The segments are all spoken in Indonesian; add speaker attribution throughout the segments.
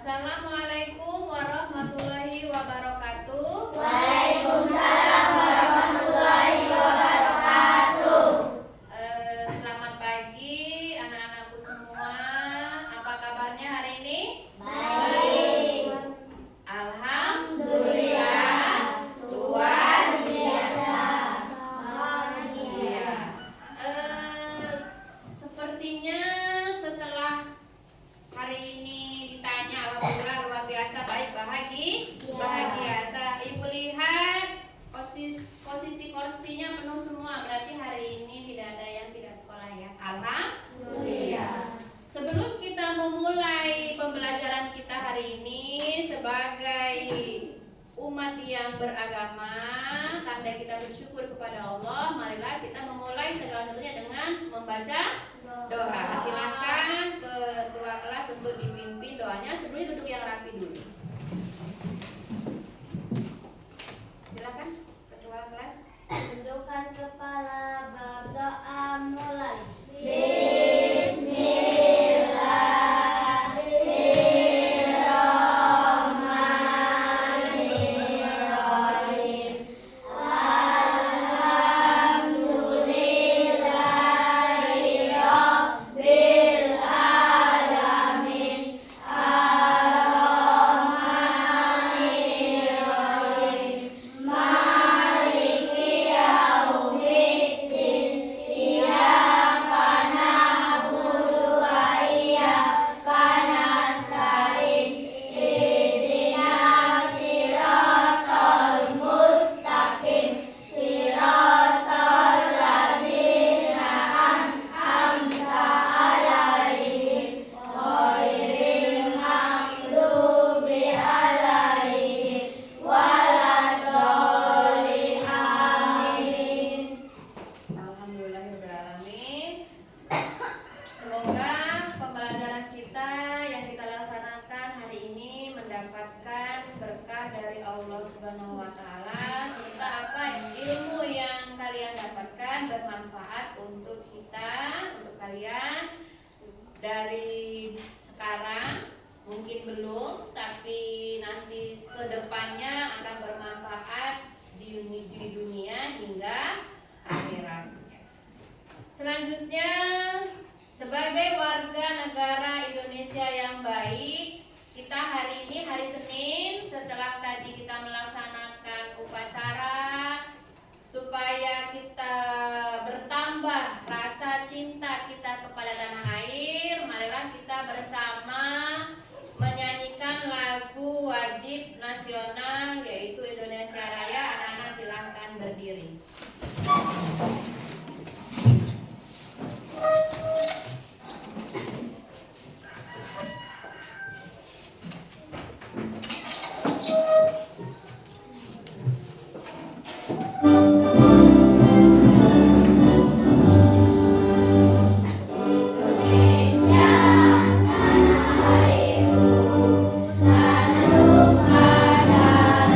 Speaker 1: Assalamualaikum warahmatullahi wabarakatuh.
Speaker 2: Waalaikumsalam warahmatullahi wabarakatuh.
Speaker 1: Selamat pagi anak-anakku semua. Apa kabarnya hari ini?
Speaker 2: Baik.
Speaker 1: Alhamdulillah luar biasa. Iya. Sepertinya setelah hari ini ditanya alhamdulillah luar biasa baik bahagia. Ibu lihat posisi kursinya penuh semua, berarti hari ini tidak ada yang tidak sekolah ya. Alhamdulillah. Sebelum kita memulai pembelajaran kita hari ini sebagai umat yang beragama, tanda kita bersyukur kepada Allah, marilah kita memulai segala sesuatunya dengan membaca doa. Silakan ketua kelas untuk dipimpin doanya. Sebelumnya duduk yang rapi dulu. Silakan ketua kelas.
Speaker 2: Tundukkan kepala, berdoa mulai. Bismillahirrahmanirrahim. Alhamdulillahirabbil alamin. Ar-Rahmanirrahim. Maliki yaumiddin. Iyyaka na'budu wa iyyaka nasta'in. Ihdinas siratal mustaqim. Siratal ladzina an'amta 'alaihim ghairil maghdubi 'alaihim waladdallin. Amin.
Speaker 1: Alhamdulillahirrahmanirrahim. Semoga pembelajaran kita yang kita laksanakan hari ini mendapatkan berkah dari Allah Subhanahu wa taala, serta ilmu yang kalian dapatkan bermanfaat untuk kita, untuk kalian dari sekarang. Mungkin belum, tapi nanti kedepannya akan bermanfaat di dunia hingga akhirat. Selanjutnya, sebagai warga negara Indonesia yang baik, kita hari ini hari Senin, setelah tadi kita melaksanakan upacara supaya kita bertambah rasa cinta kita kepada tanah air, marilah kita bersama menyanyikan lagu wajib nasional yaitu Indonesia Raya. Anak-anak silahkan berdiri.
Speaker 2: Indonesia tanah airku, tanah tumpah darahku.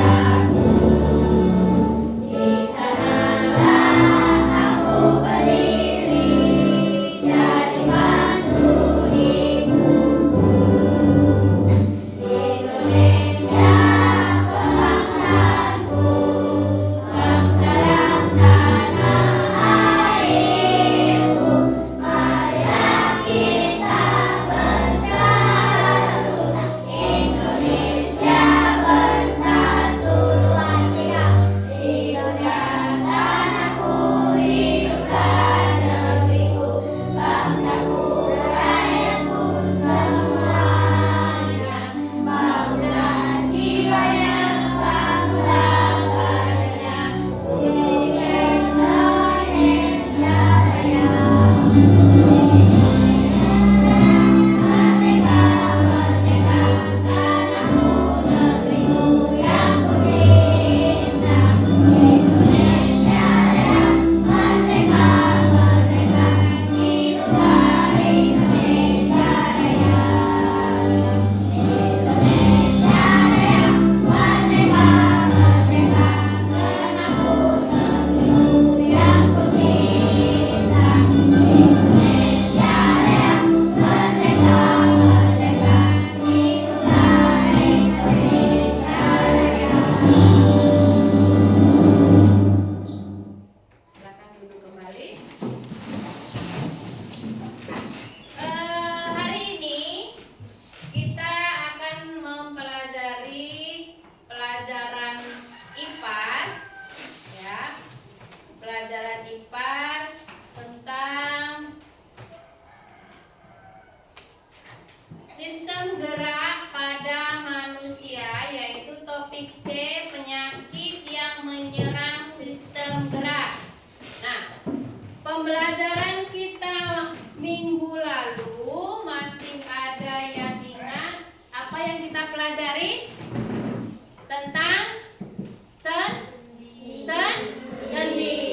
Speaker 1: sistem gerak pada manusia, yaitu topik C, penyakit yang menyerang sistem gerak. Nah, pembelajaran kita minggu lalu masih ada yang ingat apa yang kita pelajari? Tentang sendi.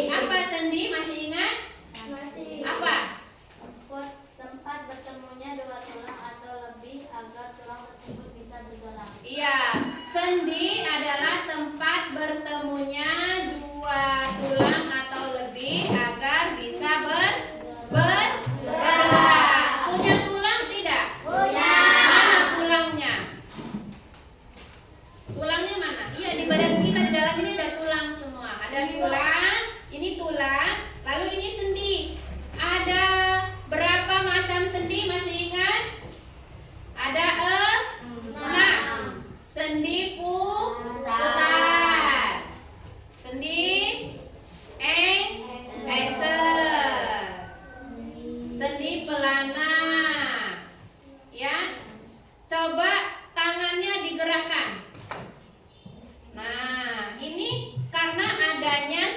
Speaker 1: Apa sendi? Masih ingat?
Speaker 2: Masih.
Speaker 1: Apa?
Speaker 2: Tempat bertemunya dua tulang atau lebih agar tulang tersebut bisa bergerak.
Speaker 1: Iya, sendi adalah tempat bertemunya dua tulang atau lebih agar bisa bergerak. Punya tulang tidak?
Speaker 2: Punya.
Speaker 1: Mana tulangnya? Tulangnya mana? Iya, di badan kita di dalam ini ada tulang semua. Ada tulang, ini tulang, lalu ini sendi. Ada berapa macam sendi? Masih ingat? Ada 6. Sendi putar, sendi engser, sendi pelana. Ya, coba tangannya digerakkan. Nah, ini karena adanya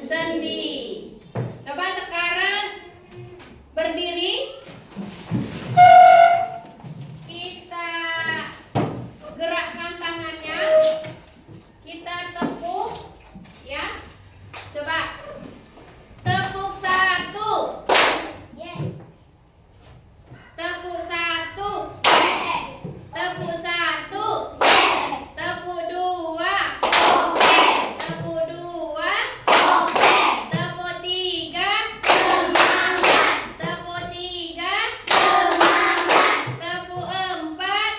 Speaker 1: sendi. Coba sekarang berdiri. Kita gerakkan tangannya. Kita tepuk, ya. Coba tepuk 1. Tepuk 1. Tepuk 1. Tepuk 2. Tepuk 2. Tepuk 3. Tepuk 3. Tepuk 4.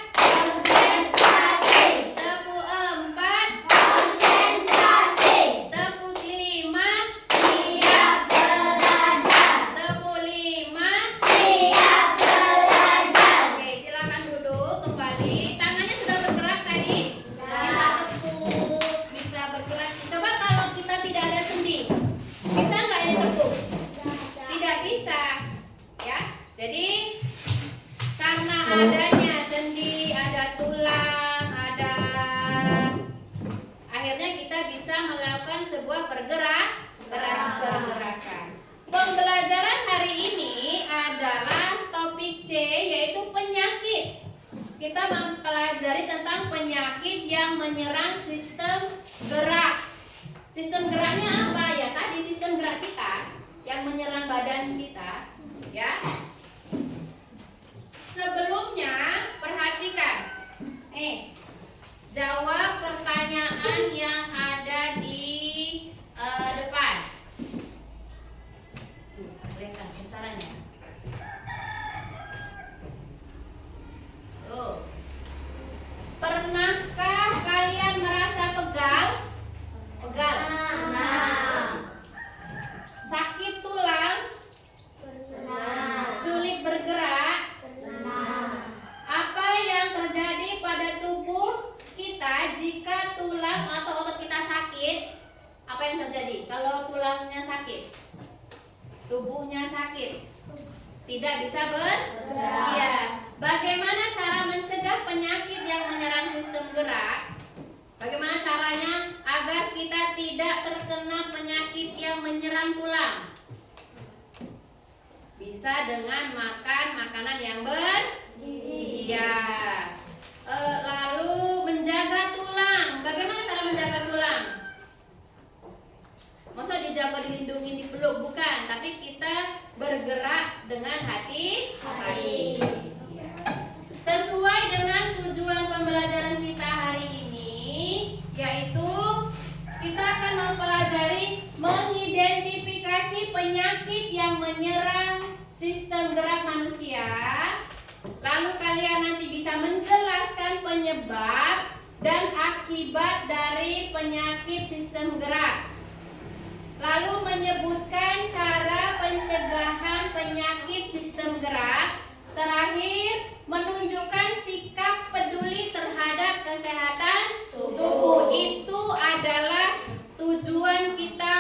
Speaker 1: Tepuk 4. Tepuk 5. Tepuk 5. Oke, silakan duduk kembali. Tangannya sudah bergerak tadi? Bisa tepuk, bisa bergerak. Coba kalau kita tidak ada sendi, bisa nggak ini tepuk? Tidak bisa, ya. Jadi karena adanya sendi, ada tulang, ada, akhirnya kita bisa melakukan sebuah pergerakan. Pembelajaran hari ini adalah topik C, yaitu penyakit. Kita mempelajari tentang penyakit yang menyerang sistem gerak. Sistem geraknya apa? Ya tadi sistem gerak kita yang menyerang badan kita, ya. Sebelumnya perhatikan. Jawab pertanyaan yang ada di depan. Kelihatan besarannya. Tuh. Pernahkah kalian merasa pegal? Pegal. Sakit tulang? Sulit bergerak? Apa yang terjadi pada tubuh kita jika tulang atau otot kita sakit? Apa yang terjadi kalau tulangnya sakit? Tubuhnya sakit, tidak bisa bergerak. Iya. Bagaimana cara mencegah penyakit yang menyerang sistem gerak? Bagaimana caranya agar kita tidak terkena penyakit yang menyerang tulang? Bisa dengan makan makanan yang bergizi. Iya. Lalu menjaga tulang. Bagaimana cara menjaga tulang? Masa dijaga, dilindungi, dipeluk? Bukan, tapi kita bergerak dengan hati-hati. Sesuai dengan tujuan pembelajaran kita hari ini, yaitu kita akan mempelajari mengidentifikasi penyakit yang menyerang sistem gerak manusia. Lalu kalian nanti bisa menjelaskan penyebab dan akibat dari penyakit sistem gerak. Lalu menyebutkan cara pencegahan penyakit sistem gerak. Terakhir, menunjukkan sikap peduli terhadap kesehatan tubuh. Itu adalah tujuan kita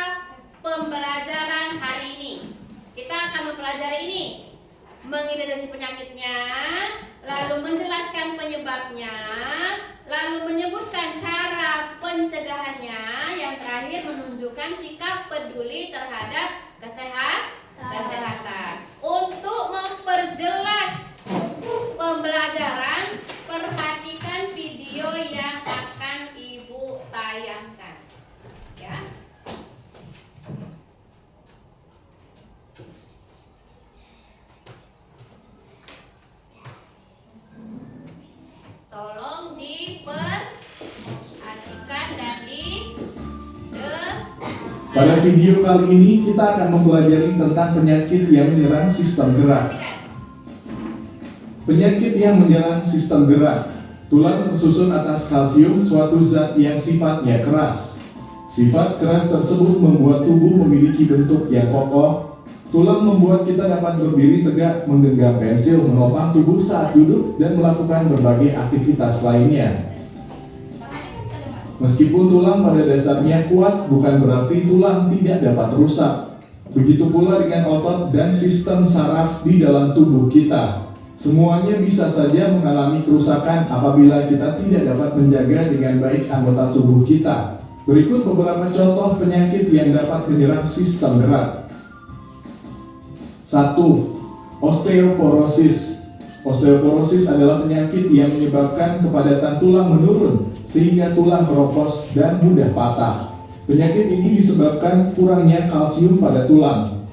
Speaker 1: pembelajaran hari ini. Kita akan mempelajari ini, mengidentifikasi penyakitnya, penyebabnya, lalu menyebutkan cara pencegahannya. Yang terakhir menunjukkan sikap peduli terhadap kesehatan. Untuk memperjelas pembelajaran, perhatikan video yang akan Ibu tayangkan. Ya. Tolong diperhatikan dan
Speaker 3: Pada video kali ini kita akan mempelajari tentang penyakit yang menyerang sistem gerak. Penyakit yang menyerang sistem gerak. Tulang tersusun atas kalsium, suatu zat yang sifatnya keras. Sifat keras tersebut membuat tubuh memiliki bentuk yang kokoh. Tulang membuat kita dapat berdiri tegak, menggenggam pensil, menopang tubuh saat duduk, dan melakukan berbagai aktivitas lainnya. Meskipun tulang pada dasarnya kuat, bukan berarti tulang tidak dapat rusak. Begitu pula dengan otot dan sistem saraf di dalam tubuh kita. Semuanya bisa saja mengalami kerusakan apabila kita tidak dapat menjaga dengan baik anggota tubuh kita. Berikut beberapa contoh penyakit yang dapat menyerang sistem gerak. 1. Osteoporosis. Osteoporosis adalah penyakit yang menyebabkan kepadatan tulang menurun sehingga tulang keropos dan mudah patah. Penyakit ini disebabkan kurangnya kalsium pada tulang.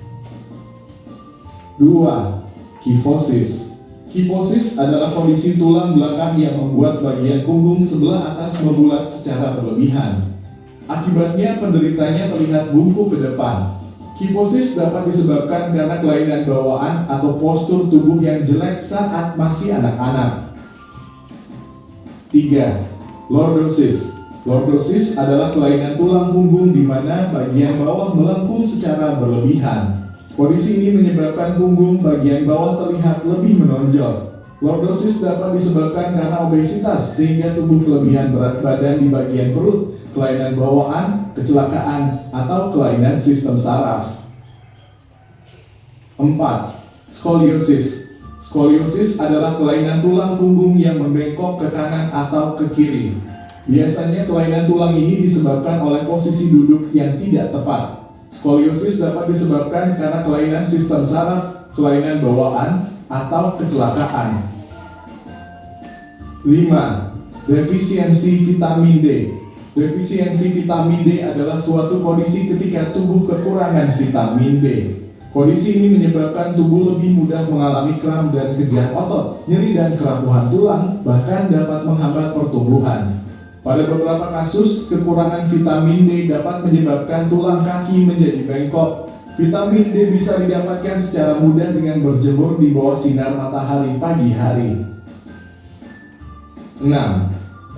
Speaker 3: 2. Kifosis. Kifosis adalah kondisi tulang belakang yang membuat bagian punggung sebelah atas membulat secara berlebihan. Akibatnya penderitanya terlihat bungkuk ke depan. Kifosis dapat disebabkan karena kelainan bawaan atau postur tubuh yang jelek saat masih anak-anak. 3. Lordosis. Lordosis adalah kelainan tulang punggung di mana bagian bawah melengkung secara berlebihan. Kondisi ini menyebabkan punggung bagian bawah terlihat lebih menonjol. Lordosis dapat disebabkan karena obesitas sehingga tubuh kelebihan berat badan di bagian perut, kelainan bawaan, kecelakaan, atau kelainan sistem saraf. 4. Skoliosis. Skoliosis adalah kelainan tulang punggung yang membengkok ke kanan atau ke kiri. Biasanya kelainan tulang ini disebabkan oleh posisi duduk yang tidak tepat. Skoliosis dapat disebabkan karena kelainan sistem saraf, kelainan bawaan, atau kecelakaan. 5. Defisiensi vitamin D. Defisiensi vitamin D adalah suatu kondisi ketika tubuh kekurangan vitamin D. Kondisi ini menyebabkan tubuh lebih mudah mengalami kram dan kejang otot, nyeri dan kerapuhan tulang, bahkan dapat menghambat pertumbuhan. Pada beberapa kasus, kekurangan vitamin D dapat menyebabkan tulang kaki menjadi bengkok. Vitamin D bisa didapatkan secara mudah dengan berjemur di bawah sinar matahari pagi hari. 6.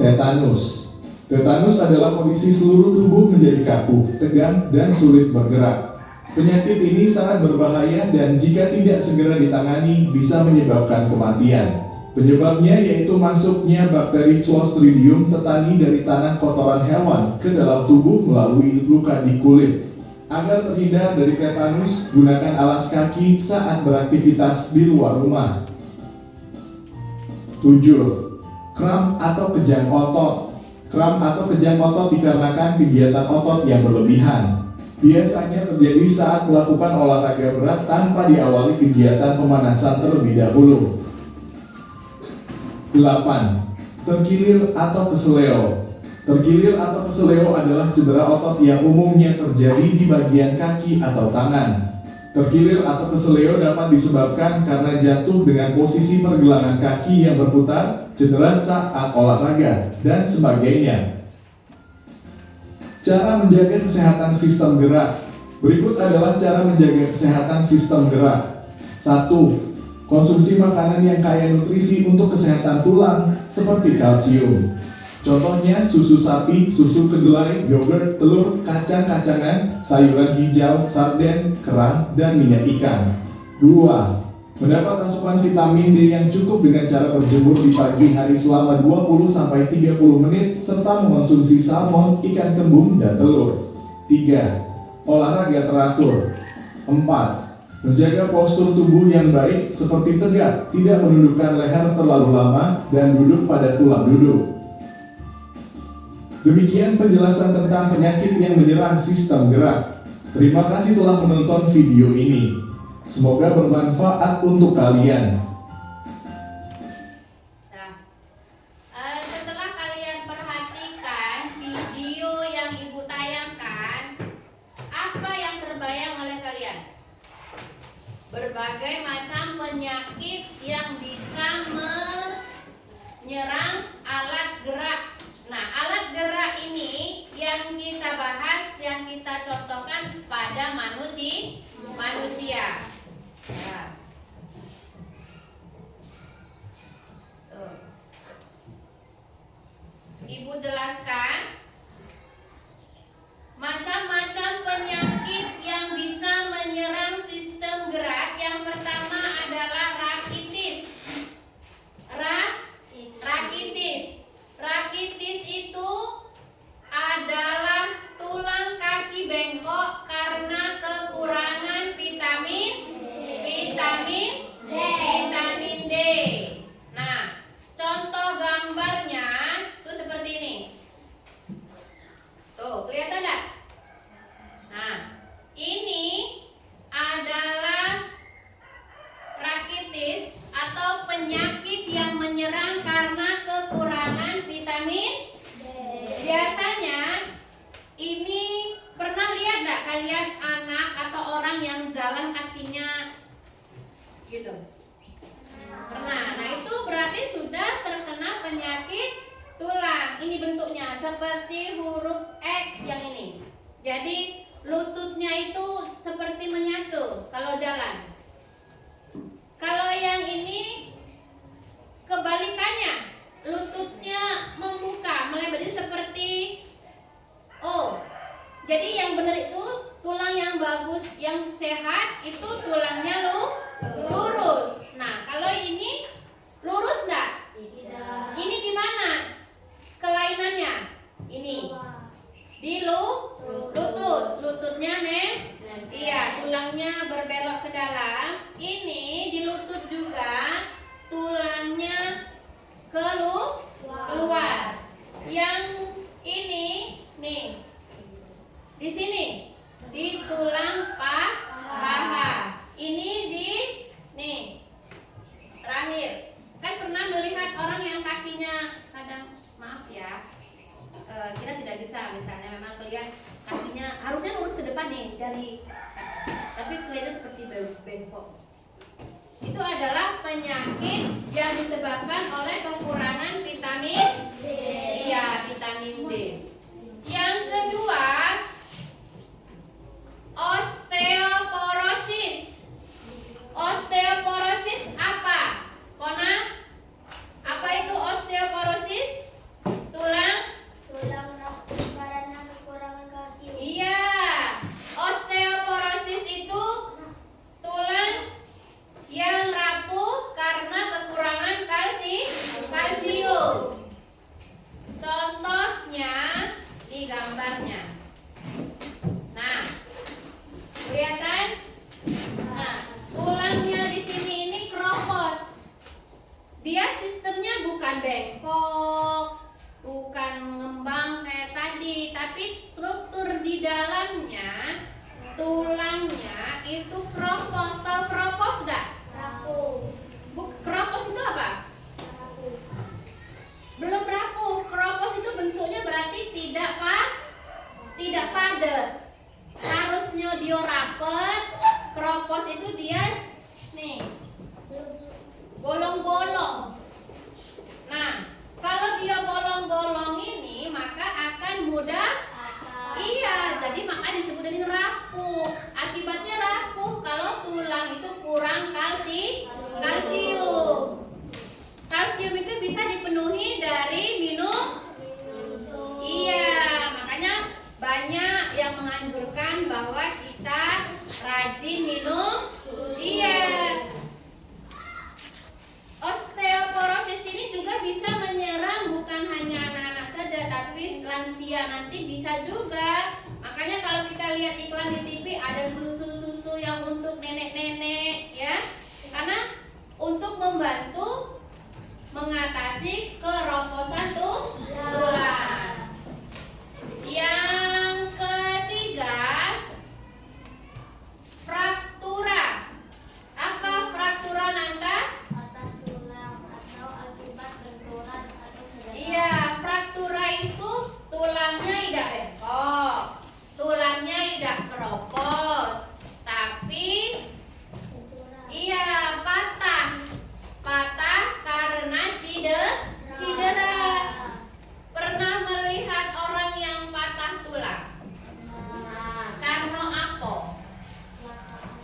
Speaker 3: Tetanus. Tetanus adalah kondisi seluruh tubuh menjadi kaku, tegang, dan sulit bergerak. Penyakit ini sangat berbahaya dan jika tidak segera ditangani bisa menyebabkan kematian. Penyebabnya yaitu masuknya bakteri Clostridium tetani dari tanah kotoran hewan ke dalam tubuh melalui luka di kulit. Agar terhindar dari tetanus, gunakan alas kaki saat beraktivitas di luar rumah. 7. Kram atau kejang otot. Kram atau kejang otot dikarenakan kegiatan otot yang berlebihan. Biasanya terjadi saat melakukan olahraga berat tanpa diawali kegiatan pemanasan terlebih dahulu. 8. Terkilir atau keseleo. Terkilir atau keseleo adalah cedera otot yang umumnya terjadi di bagian kaki atau tangan. Terkilir atau keseleo dapat disebabkan karena jatuh dengan posisi pergelangan kaki yang berputar, cedera saat olahraga, dan sebagainya. Cara menjaga kesehatan sistem gerak. Berikut adalah cara menjaga kesehatan sistem gerak. 1. Konsumsi makanan yang kaya nutrisi untuk kesehatan tulang seperti kalsium. Contohnya susu sapi, susu kedelai, yogurt, telur, kacang-kacangan, sayuran hijau, sarden, kerang, dan minyak ikan. 2. Mendapat asupan vitamin D yang cukup dengan cara berjemur di pagi hari selama 20-30 menit serta mengonsumsi salmon, ikan kembung, dan telur. 3. Olahraga teratur. 4. Menjaga postur tubuh yang baik seperti tegak, tidak menundukkan leher terlalu lama, dan duduk pada tulang duduk. Demikian penjelasan tentang penyakit yang menyerang sistem gerak. Terima kasih telah menonton video ini. Semoga bermanfaat untuk kalian.
Speaker 1: Nah, setelah kalian perhatikan video yang ibu tayangkan, apa yang terbayang oleh kalian? Berbagai macam penyakit yang bisa menyerang alat gerak. Nah, alat gerak ini yang kita bahas, yang kita contohkan pada manusia. Nah. Tuh. Ibu jelaskan macam-macam penyakit yang bisa menyerang sistem gerak. Yang pertama adalah rakitis. Rakitis itu adalah tulang kaki bengkok karena kekurangan vitamin D. Nah, contoh gambarnya tuh seperti ini. Tuh, kelihatan enggak? Nah, ini adalah rakitis atau penyakit yang menyerang karena kekurangan vitamin D. Biasanya ini pernah lihat nggak kalian anak atau orang yang jalan kakinya gitu? Pernah. Nah, itu berarti sudah terkena penyakit tulang. Ini bentuknya seperti huruf X yang ini. Jadi lututnya itu seperti menyatu kalau jalan. Kalau yang ini kebalikannya, lututnya membuka, melebar, seperti O. Jadi yang benar itu tulang yang bagus, yang sehat itu tulangnya lurus. Nah, kalau ini lurus enggak?
Speaker 2: Tidak.
Speaker 1: Ini di mana kelainannya? Ini di lututnya iya, tulangnya berbelok ke dalam. Ini di lutut juga tulangnya keluar. Yang ini nih di sini di tulang paha. Ini di nih terakhir. Kan pernah melihat orang yang kakinya kadang, maaf ya, kita tidak bisa, misalnya memang kelihatan kakinya harusnya lurus ke depan nih, jari, tapi kelihatan seperti bengkok. Itu adalah penyakit yang disebabkan oleh kekurangan vitamin D. Iya, vitamin D. Yang kedua, osteoporosis. Osteoporosis apa? Pona? Apa itu osteoporosis? Tulang
Speaker 2: rapuh karena kekurangan kalsium.
Speaker 1: Iya, osteoporosis itu tulang yang rapuh karena kekurangan kalsium. Contohnya di gambarnya. Nah, kelihatan? Nah, tulangnya di sini ini kropos. Dia sistemnya bukan bengkok, bukan ngembang kayak tadi, tapi struktur di dalamnya, tulangnya itu kropos. Tahu kropos enggak?
Speaker 2: Rapuh.
Speaker 1: Kropos itu apa?
Speaker 2: Rapuh.
Speaker 1: Belum rapuh. Kropos itu bentuknya berarti tidak padat. Harusnya dia rapet. Kropos itu dia nih bolong-bolong. Nah, kalau dia bolong-bolong ini maka akan mudah. Iya, jadi makanya disebut dengan rapuh. Akibatnya rapuh kalau tulang itu kurang kalsium. Kalsium itu bisa dipenuhi dari minum. Iya, makanya banyak yang menganjurkan bahwa kita rajin minum. Iya. Osteoporosis ini juga bisa menyerang bukan hanya anak-anak saja, tapi lansia nanti bisa juga. Makanya kalau kita lihat iklan di TV ada susu-susu yang untuk nenek-nenek ya. Karena untuk membantu mengatasi keropposan tulang. Yang ketiga, fraktura. Apa fraktura, Nanta?
Speaker 2: Patah tulang atau akibat benturan atau cedera.
Speaker 1: Iya, fraktura itu tulangnya tidak bengkok, tulangnya tidak keropos, tapi iya patah karena cedera. Pernah melihat orang yang patah tulang? Karena apa?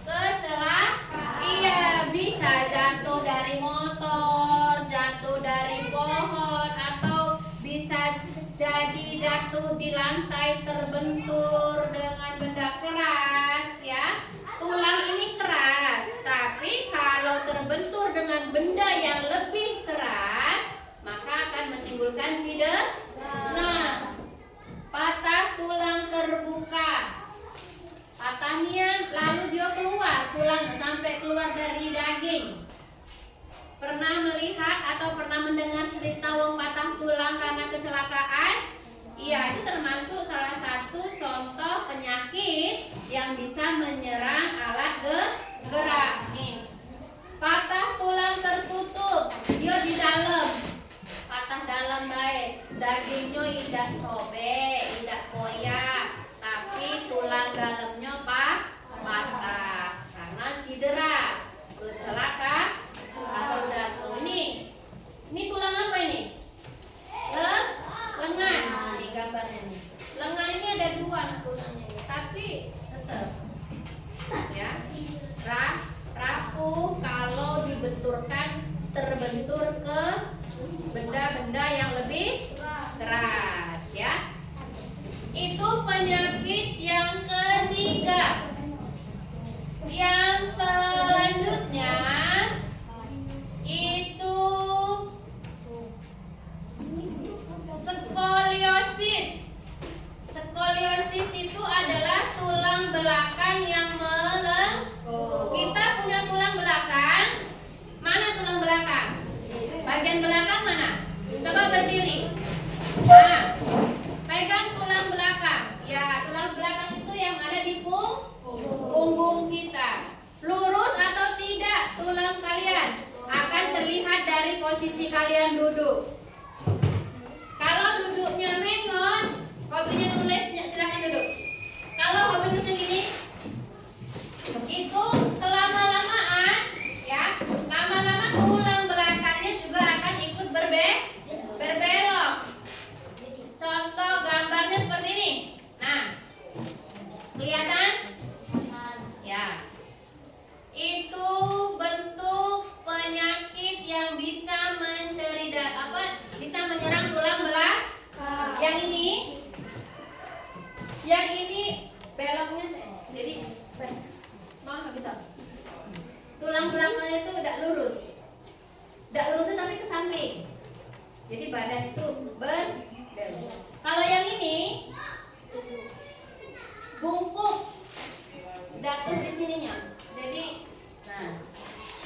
Speaker 1: Kecelakaan. Iya, bisa jatuh dari motor, jatuh dari pohon, atau bisa jadi jatuh di lantai terbentur dengan benda keras ya. Tulang ini keras, tapi kalau terbentur dengan benda yang lebih keras, maka akan menimbulkan cedera. Nah, patah tulang terbuka, patahnya lalu dia keluar, tulang sampai keluar dari daging. Pernah melihat atau pernah mendengar cerita wong patah tulang karena kecelakaan? Iya, itu termasuk salah satu contoh penyakit yang bisa menyerang alat gerak. Nih, patah tulang tertutup, dia di dalam, patah dalam baik, dagingnya tidak sobek, tidak koyak, tapi tulang dalamnya patah karena cedera, kecelakaan atau jatuh. Ini tulang apa ini? Lengan. Ini gambarnya nih. Lengan ini ada dua tulangnya, tapi tetap ya rapuh kalau dibenturkan, terbentur ke benda-benda yang lebih keras ya. Itu penyakit yang ketiga. Yang selanjutnya itu skoliosis. Skoliosis itu adalah tulang belakang yang melengkung. Kita punya tulang belakang. Mana tulang belakang? Bagian belakang mana? Coba berdiri. Nah, pegang tulang belakang. Ya, tulang belakang itu yang ada di punggung kita. Lurus atau tidak tulang kalian akan terlihat dari posisi kalian duduk. Kalau duduknya mengon, hobinya nulisnya silakan duduk. Kalau hobinya segini, itu kelama-lamaan ya, lama-lama tulang belakangnya juga akan ikut berbelok. Contoh gambarnya seperti ini. Nah, kelihatan? Ya. Itu bentuk penyakit yang bisa bisa menyerang tulang belakang. Yang ini beloknya jadi mau nggak bisa. Tulang belakangnya itu tidak lurus tapi ke samping. Jadi badan itu berbelok. Kalau yang ini bungkuk, jatuh di sininya. Jadi,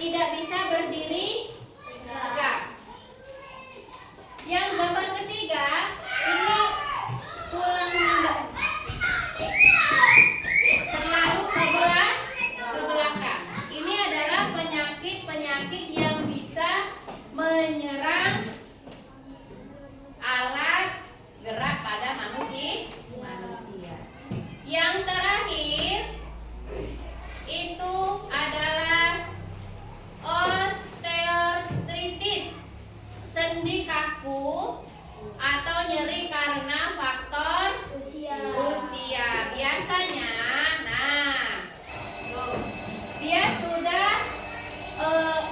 Speaker 1: tidak bisa berdiri tegak. Yang gambar ketiga, ini tulangnya terlalu ke belakang. Ini adalah penyakit yang bisa menyerang alat gerak pada manusia. Yang terakhir itu adalah osteoartritis, sendi kaku atau nyeri karena faktor usia. Biasanya, dia sudah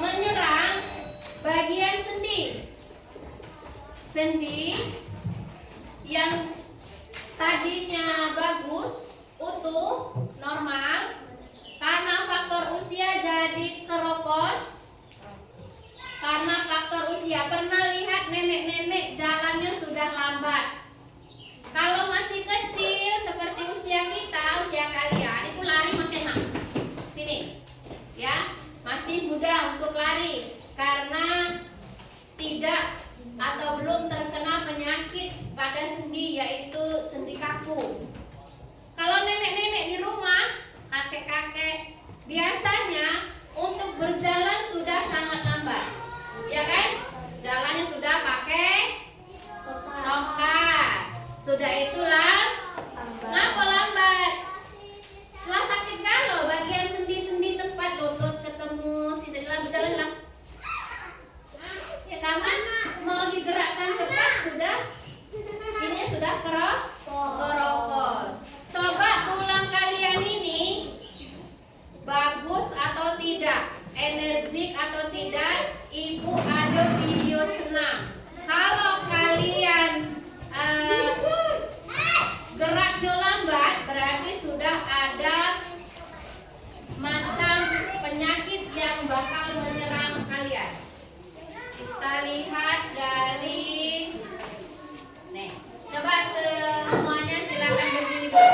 Speaker 1: menyerang bagian sendi yang tadinya bagus, utuh, normal, karena faktor usia jadi keropos. Karena faktor usia, pernah lihat nenek-nenek jalannya sudah lambat. Kalau masih kecil seperti usia kita, usia kalian, itu lari masih enak. Sini, ya, masih muda untuk lari karena tidak atau belum terkena penyakit pada sendi, yaitu sendi kaku. Kalau nenek-nenek di rumah, kakek-kakek, biasanya untuk berjalan sudah sangat lambat, ya kan? Jalannya sudah pakai tongkat. Sudah itulah ngapa lambat? Setelah sakit galau bagian sendi-sendi tempat lutut ketemu, setelah berjalan lah. Ya karena mau digerakkan cepat sudah ini sudah keropos. Coba tulang kalian ini bagus atau tidak, energik atau tidak, ibu ada video senam. Kalau kalian geraknya lambat, berarti sudah ada macam penyakit yang bakal menyerang kalian. Kita lihat dari nih, coba semuanya silakan berdiri dulu.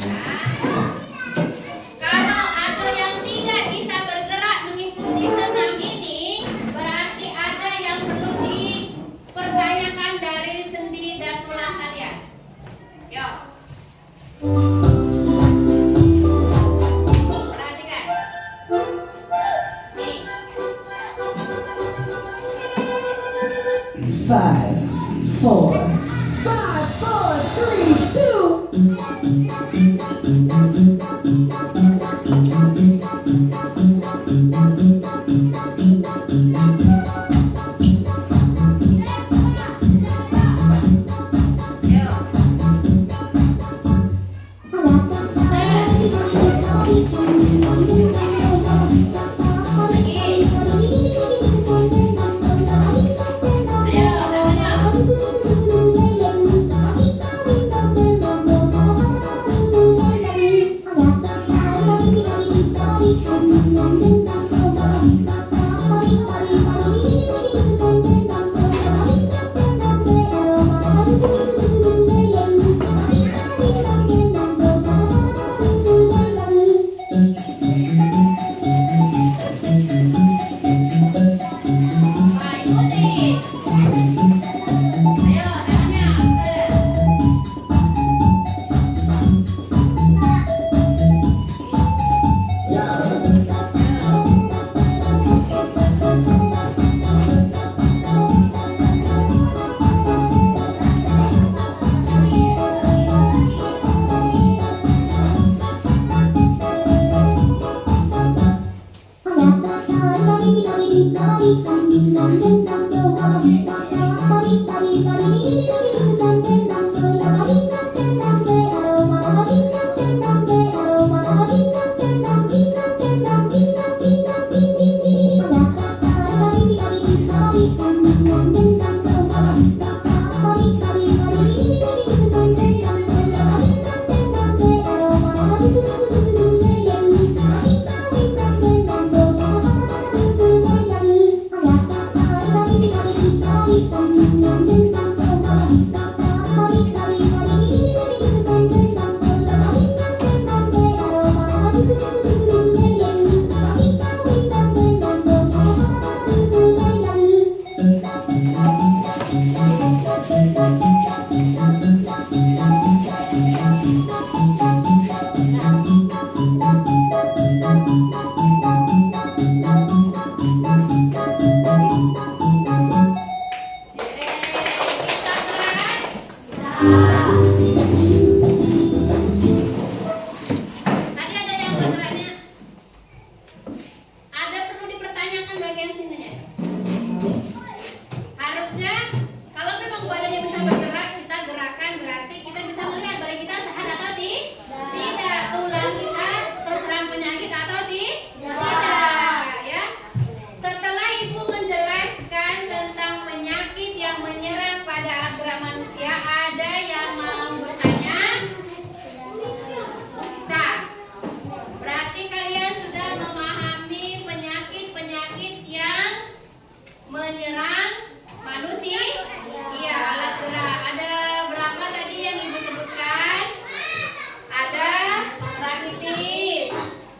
Speaker 1: Nah, kalau ada yang tidak bisa bergerak mengikuti senam ini, berarti ada yang perlu dipertanyakan dari sendi dan tulang kalian. Yuk. Perhatikan. Nih.
Speaker 4: 5, 4,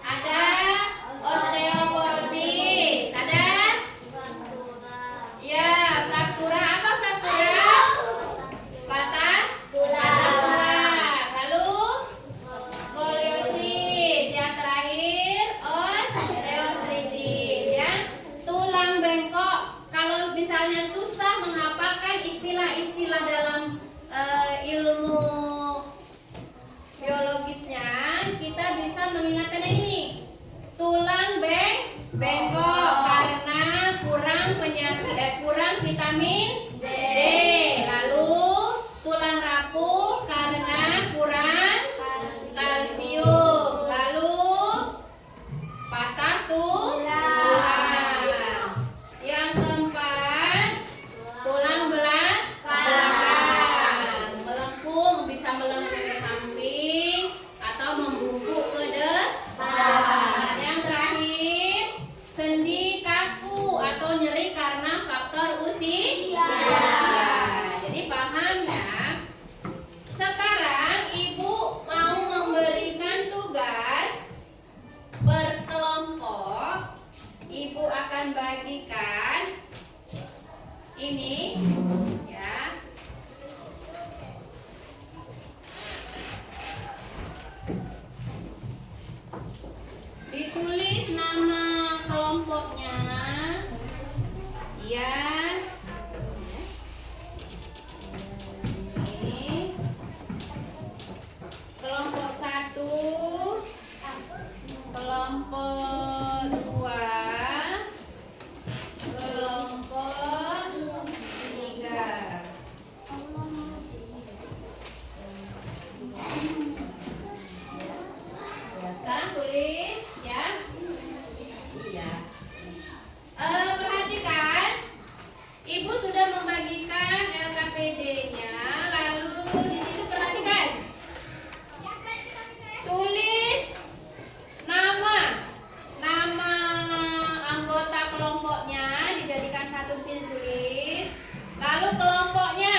Speaker 1: ada misalnya susah menghafalkan istilah-istilah dalam ilmu biologisnya, kita bisa mengingatkan ini. Tulang bengkok karena kurang vitamin D. Lalu tulang rapuh karena kurang kalsium. Lalu patah tulang. Yang keempat, tulang belakang melengkung, bisa melengkung ke samping atau membungkuk ke depan. Yang terakhir, sendi kaku atau nyeri karena faktor usia. Jadi paham ya? Sekarang ibu mau memberikan tugas per kelompok. Ibu akan bagikan ini ya. Ditulis nama kelompoknya. Ya. Ini kelompok 1, kelompok 2, kelompok 3. Ya, sekarang tulis ya. Iya. Perhatikan, ibu sudah membagikan LKPD-nya. Lalu di situ perhatikan, tulis nama anggota kelompoknya, dijadikan satu di sini tulis. Lalu kelompoknya,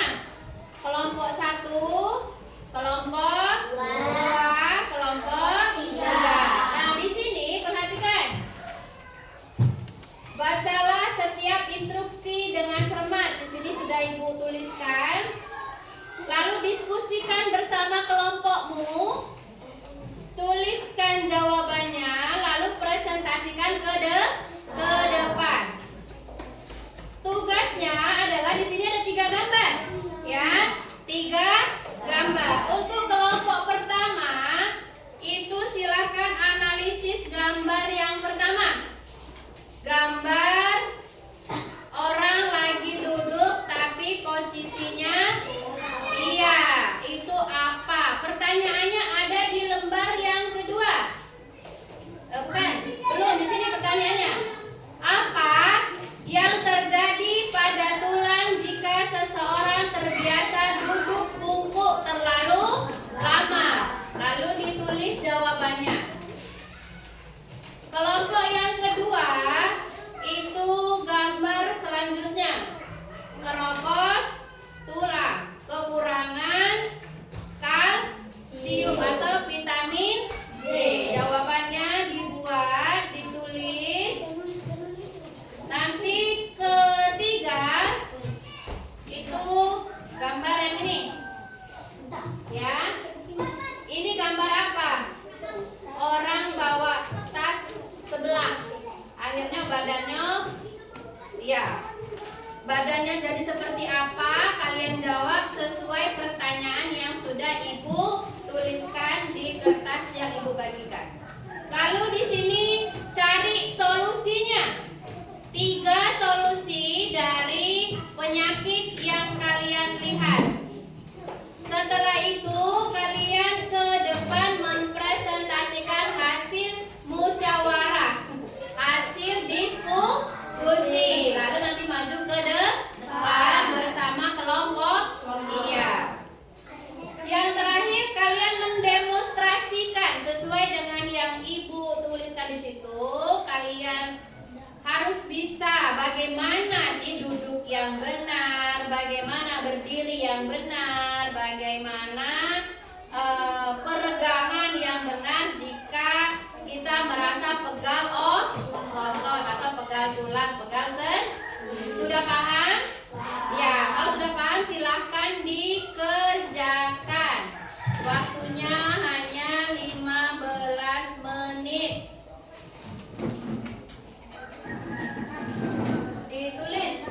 Speaker 1: kelompok 1, kelompok 2, kelompok 3. Nah di sini perhatikan, bacalah setiap instruksi dengan cermat. Di sini sudah ibu tuliskan. Lalu diskusikan bersama kelompokmu. Tuliskan jawabannya, lalu presentasikan ke depan. Tugasnya adalah di sini ada 3 gambar, ya, 3 gambar. Untuk kelompok pertama, itu silakan analisis gambar yang pertama. Gambar orang lagi duduk tapi posisinya iya, itu apa? Pertanyaannya ada di lembar yang kedua. Bukan, belum, di sini pertanyaannya. Apa yang terjadi pada tulang jika seseorang terbiasa duduk bungkuk terlalu lama? Lalu ditulis jawabannya. Kelompok yang kedua, itu gambar selanjutnya. Keropos tulang, kekurangan kalsium atau vitamin D. Jawabannya dibuat, ditulis. Nanti ketiga, itu gambar yang ini. Ya. Ini gambar apa? Orang bawa tas sebelah. Akhirnya badannya, ya, badannya jadi seperti apa? Kalian jawab sesuai pertanyaan yang sudah ibu tuliskan di kertas yang ibu bagikan. Lalu di sini cari solusinya. 3 solusi dari penyakit yang kalian lihat. Setelah itu kalian ke depan mempresentasikan hasil musyawarah, hasil diskusi. Lalu nanti maju ke depan bersama kelompok iya. Yang terakhir, kalian mendemonstrasikan sesuai dengan yang ibu tuliskan di situ. Kalian harus bisa bagaimana sih duduk yang benar, bagaimana berdiri yang benar, bagaimana peregangan yang benar jika kita merasa pegal otot atau pegal tulang, pegal sen. Sudah paham? Ya, kalau sudah paham silahkan dikerjakan. Waktunya hanya 15 menit. Ditulis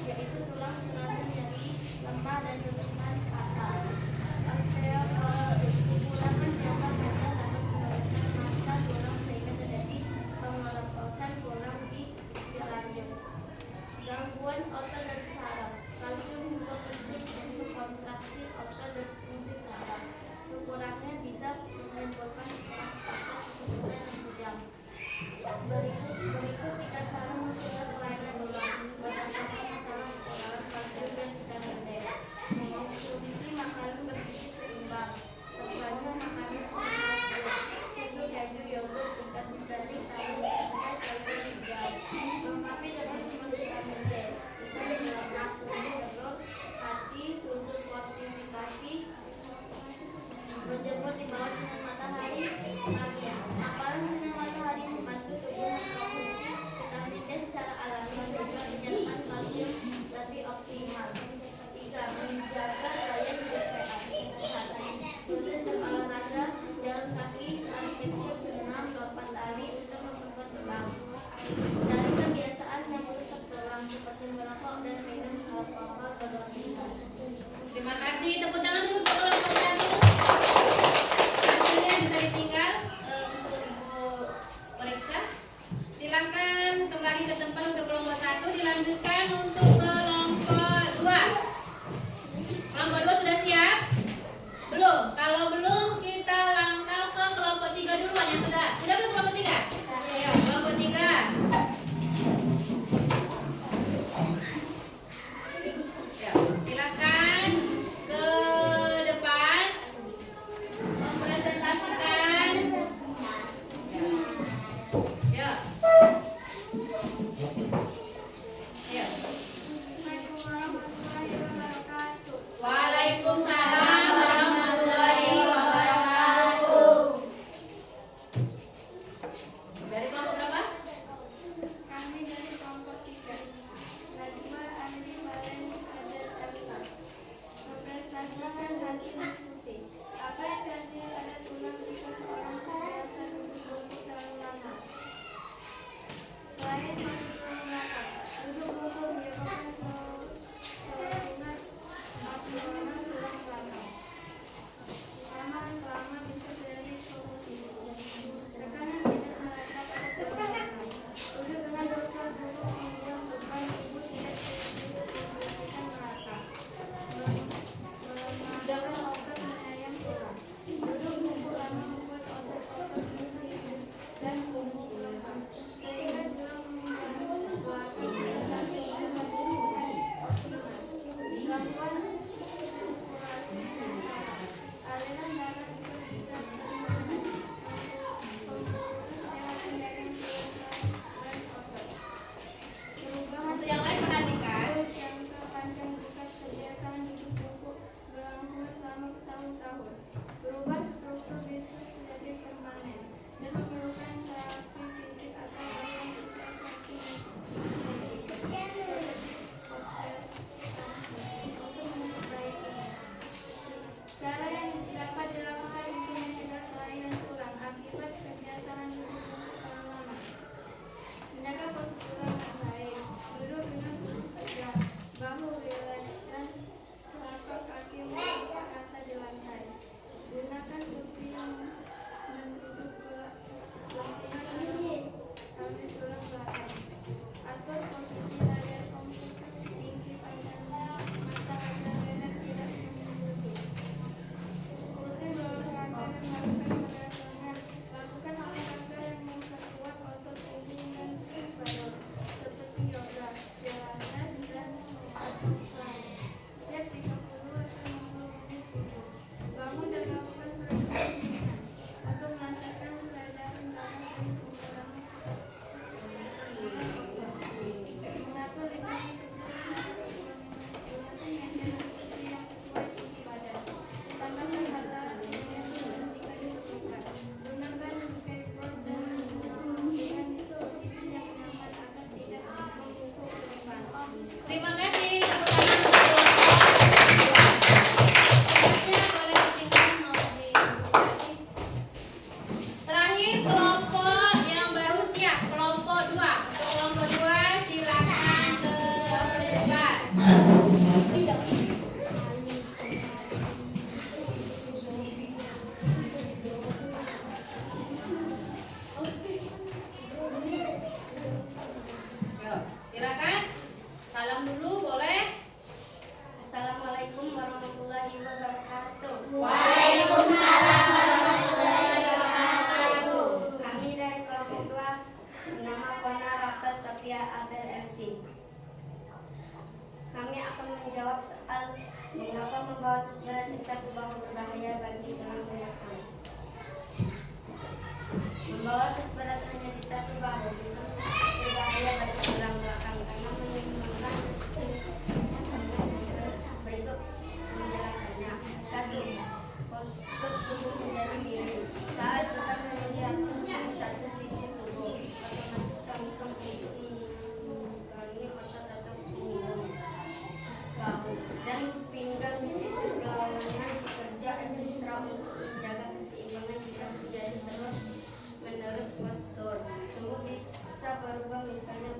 Speaker 2: yaitu tulang penahan nyeri, lemah, dan tutupan patah. Osteoporosis, kekurangan jangka panjang dapat menyebabkan massa tulang sehingga terjadi pengeroposan tulang di usia lanjut. Gangguan otot dan saraf, kalsium juga penting untuk kontraksi otot dan fungsi saraf. Kekurangnya bisa menimbulkan osteoporosis kesemutan yang kejam. Berikut 3 cara mencegah kelainan tulang berdasarkan masalah kekurangan kalsium dan vitamin D. Mengkonsumsi makanan bergizi seimbang. Perbanyak makanan seperti susu, keju, yogurt, ikan dari tahu, sampai sayur hijau. Lengkapi dengan vitamin D. Ikan lemak, telur, hati, susu fortifikasi. Berjemur di bawah sinar matahari pagi. Paparan sinar matahari membantu tubuh memproduksi vitamin D secara alami sehingga penyerapan kalsium lebih optimal. 3. Menjaga gaya hidup sehat. Rutin berolahraga, jalan kaki, lari kecil, senam, lompat tali untuk memperkuat tulang. Dari kebiasaan yang merusak tulang seperti merokok dan minum alkohol berlebihan.
Speaker 1: Terima kasih. Tepuk tangan dulu untuk kelompok 1. Hasilnya bisa ditinggal untuk Ibu periksa. Silakan kembali ke tempat untuk kelompok 1. Dilanjutkan untuk kelompok 2. Kelompok 2 sudah siap? Belum? Kalau belum, kita langkah ke kelompok 3 duluan yang sudah. Sudah belum kelompok 3? Ayo, kelompok 3. Ya, silakan ke depan mempresentasikan. Ya. Ya. Waalaikumsalam warahmatullahi wabarakatuh. Dari kelompok berapa?
Speaker 2: Kami dari kelompok 3. Najwa, Andi, Valen, Adel, Elsa. Mempresentasikan hasil diskusi. Apa yang terjadi pada tulang jika seorang terbiasa duduk bungkuk terlalu lama? Selain masuk tulang belakang, duduk bungkuk menyebabkan penurunan abdomen tulang belakang. Lama-lama bisa terjadi komposisi. Tekanan tidak merata pada tulang belakang. Duduk dengan dokter buruk membuat beban tubuh tidak didistribusikan merata. Melemahkan otot penyayang tulang. Duduk bungkuk lama membuat otot-otot fungsi dan fungsi lemah, sehingga tulang membuat iritasi dan menimbulkan gangguan sirkulasi saraf. Aliran darah juga bisa menimbulkan kesehatan dari tulang dan otot. Perubahan
Speaker 1: Untuk yang lain perhatikan.
Speaker 2: jangka panjang jika kebiasaan duduk bungkuk berlangsung selama bertahun-tahun. Berubah struktur bisa menjadi permanen dan memerlukan terapi fisik atau bahkan untuk memperbaikinya. Cara yang dapat dilakukan untuk mencegah kelainan tulang akibat kebiasaan duduk bungkuk terlalu lama. Menjaga posisi tulang yang baik. Duduk dengan posisi tegak, bahu rileks dan telapak kaki menghadap rata di lantai. Gunakan kursi yang menduduk pelatihan kaki tulang belakang. Atur posisi layar komputer tinggi panjangnya, mata agar leher tidak menunduk. Rutin berolahraga dan melakukan peregangan. Lakukan olahraga yang memperkuat otot tubuh dan perut, seperti yoga, pilates, dan plank. Setiap 30 atau 60 menit tidur. Bangun dan lakukan peregangan ringan atau melancarkan peredaran darah dari penggerak mengatur ritme tubuh yang sesuai tinggi badan. Tambahkan alat ringan jika diperlukan. Gunakan skateboard dan dengan posisi yang nyaman agar tidak membungkuk ke depan.
Speaker 1: Terima kasih. Tepuk tangan untuk kelompoknya. Boleh ditinggal mau dipublikasi. Terakhir kelompok yang baru siap, kelompok 2. Untuk kelompok 2 silakan ke depan. Yuk, silakan. Salam dulu boleh?
Speaker 2: Assalamualaikum warahmatullahi wabarakatuh.
Speaker 1: Waalaikumsalam warahmatullahi wabarakatuh.
Speaker 2: Kami dari kelompok 2 bernama Kona Raka Sofia Abel Elsi. Kami akan menjawab soal mengapa membawa tas berat di saku bahu berbahaya bagi tulang belakang. Membawa tas berat hanya di satu bahu bisa berbahaya bagi tulang belakang karena menimbulkan berikut penjelasannya. 1. Postur tubuh menjadi miring. Saat bukan hanya diatur di satu sisi tubuh, otomatis canggung untuk mengurangi otot atau punggung, bahu, dan pinggang di sisi berlawanan bekerja ekstra untuk menjaga keseimbangan jika terjadi terus menerus postur. Tubuh bisa berubah misalnya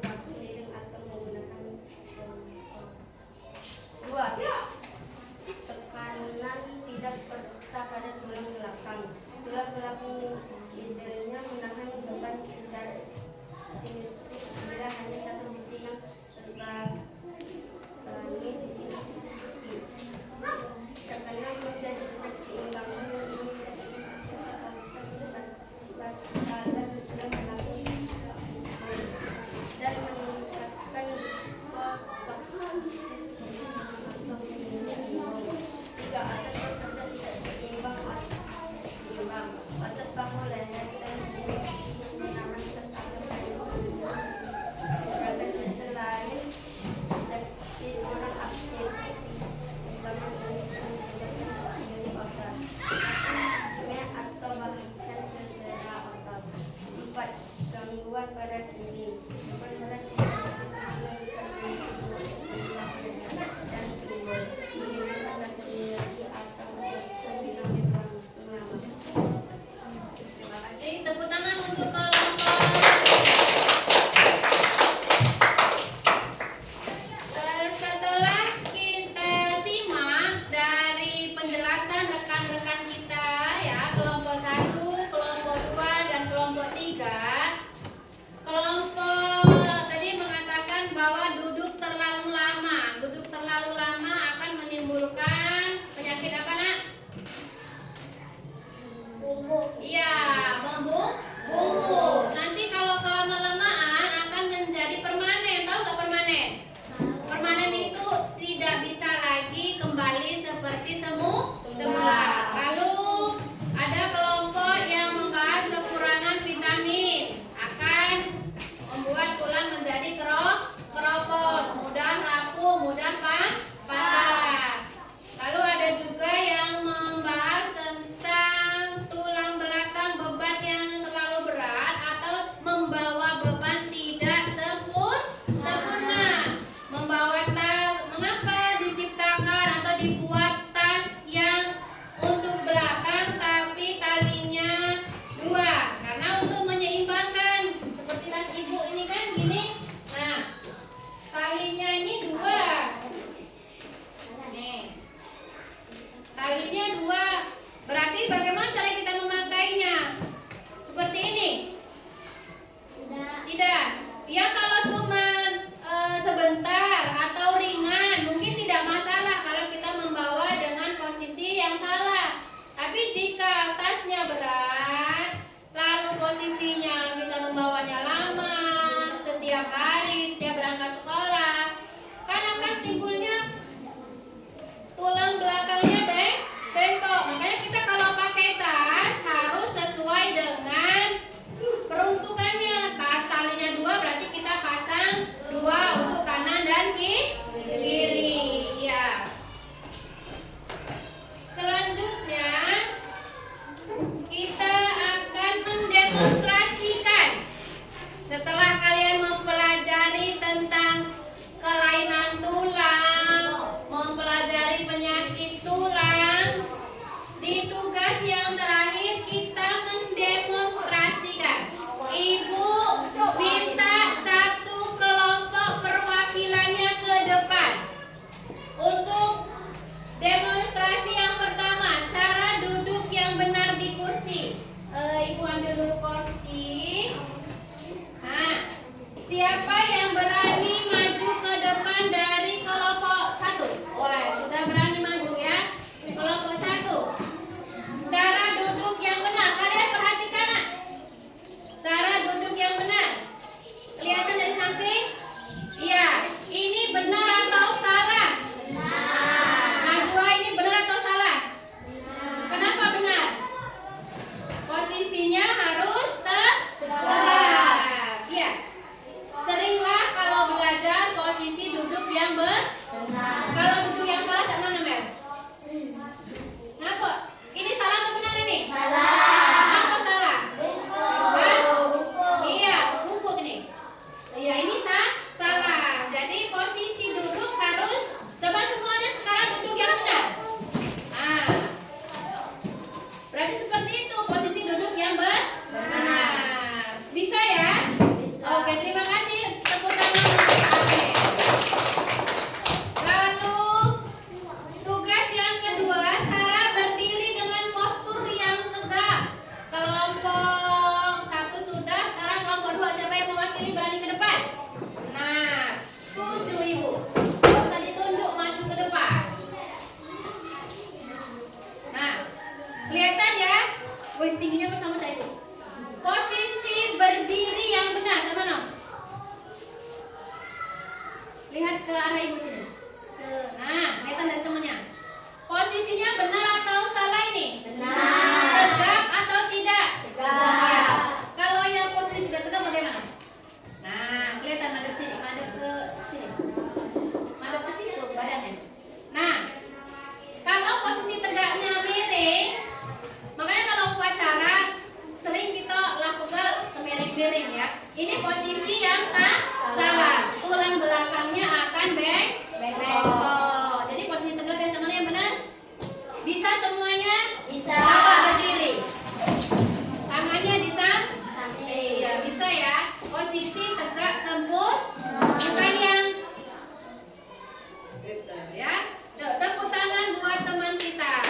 Speaker 1: Gitu ya. Tuh, tepuk tangan buat teman kita.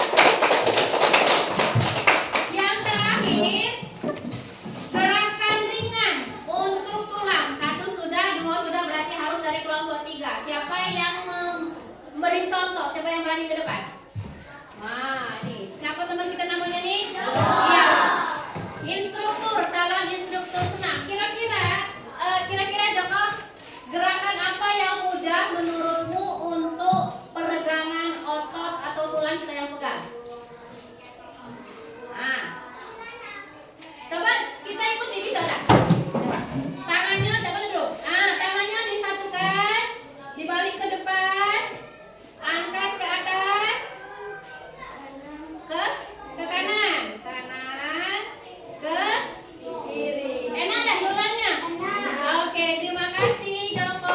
Speaker 1: Yang terakhir, gerakan ringan untuk tulang. 1 sudah, 2 sudah, berarti harus dari kelompok 3. Siapa yang memberi contoh? Siapa yang berani ke depan? Wah, ini siapa teman kita namanya nih? Iya. Instruktur, calon instruktur senam. Kira-kira Joko, gerakan apa yang mudah menurutmu untuk peregangan otot atau tulang kita yang pegang? Nah, coba kita ikuti, bisa enggak? Coba. Tangannya, coba dulu. Tangannya disatukan, dibalik ke depan, angkat ke atas, ke kanan, ke kiri. Enak enggak tulangnya? Oke, terima kasih Joko.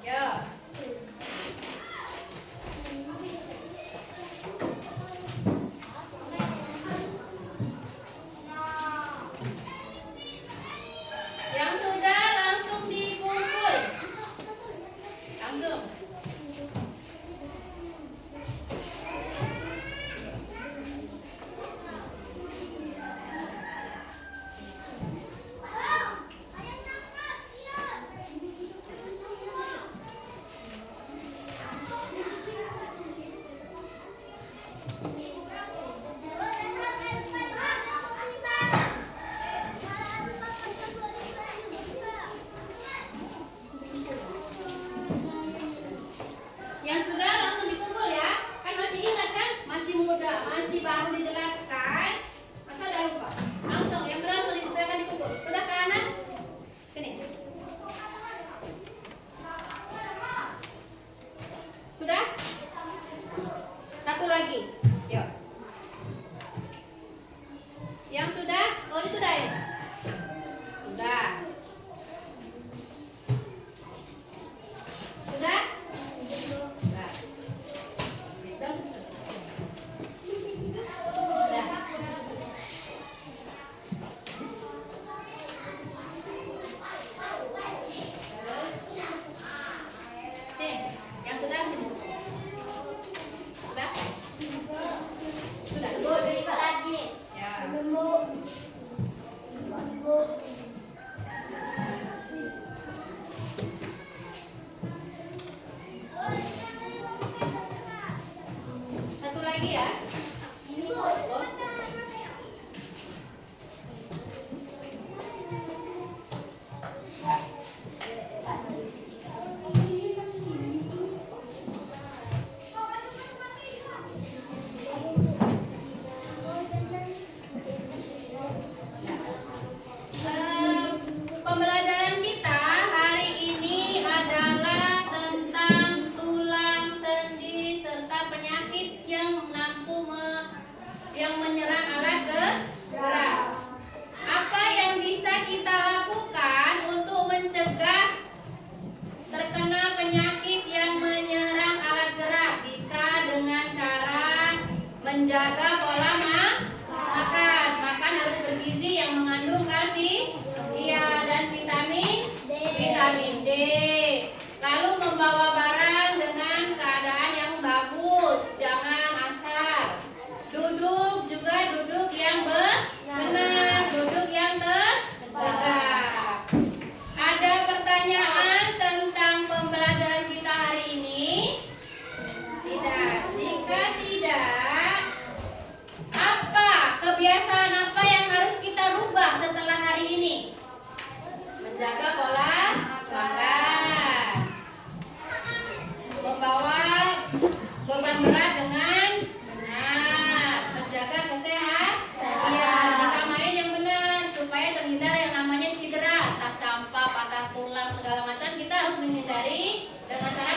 Speaker 1: Yo. Yang sudah langsung dikumpul. Langsung. Yang sudah langsung dikumpul ya. Kan masih ingat kan? Masih muda, masih baru dijelaskan. Masa udah lupa? Langsung, yang sudah langsung silakan dikumpul. Sudah ke kanan? Sini. Sudah? Satu lagi. Yuk. Yang sudah? Oh, ini sudah ya? Sudah. Sudah? Sudah. Sini, yang sudah sini. Sudah? Sudah. Ya. Satu lagi ya. Oh. Pembelajaran kita hari ini adalah tentang tulang, sendi, serta penyakit yang yang menyerang alat gerak. Apa yang bisa kita lakukan untuk mencegah terkena penyakit yang menyerang alat gerak? Bisa dengan cara menjaga pola makan. Makan harus bergizi yang mengandung kalsium, dan vitamin D. Lalu membawa barang dengan keadaan yang bagus, jangan asal. Duduk juga duduk yang benar, duduk yang tegak. Ada pertanyaan tentang pembelajaran kita hari ini? Tidak. Jika tidak, apa kebiasaan apa yang harus kita rubah setelah hari ini? Menjaga pola makan, membawa beban berat dengan benar, menjaga kesehatan. Iya, jika main yang benar supaya terhindar yang namanya cedera, entah campak, patah tulang segala macam, kita harus menghindari dengan cara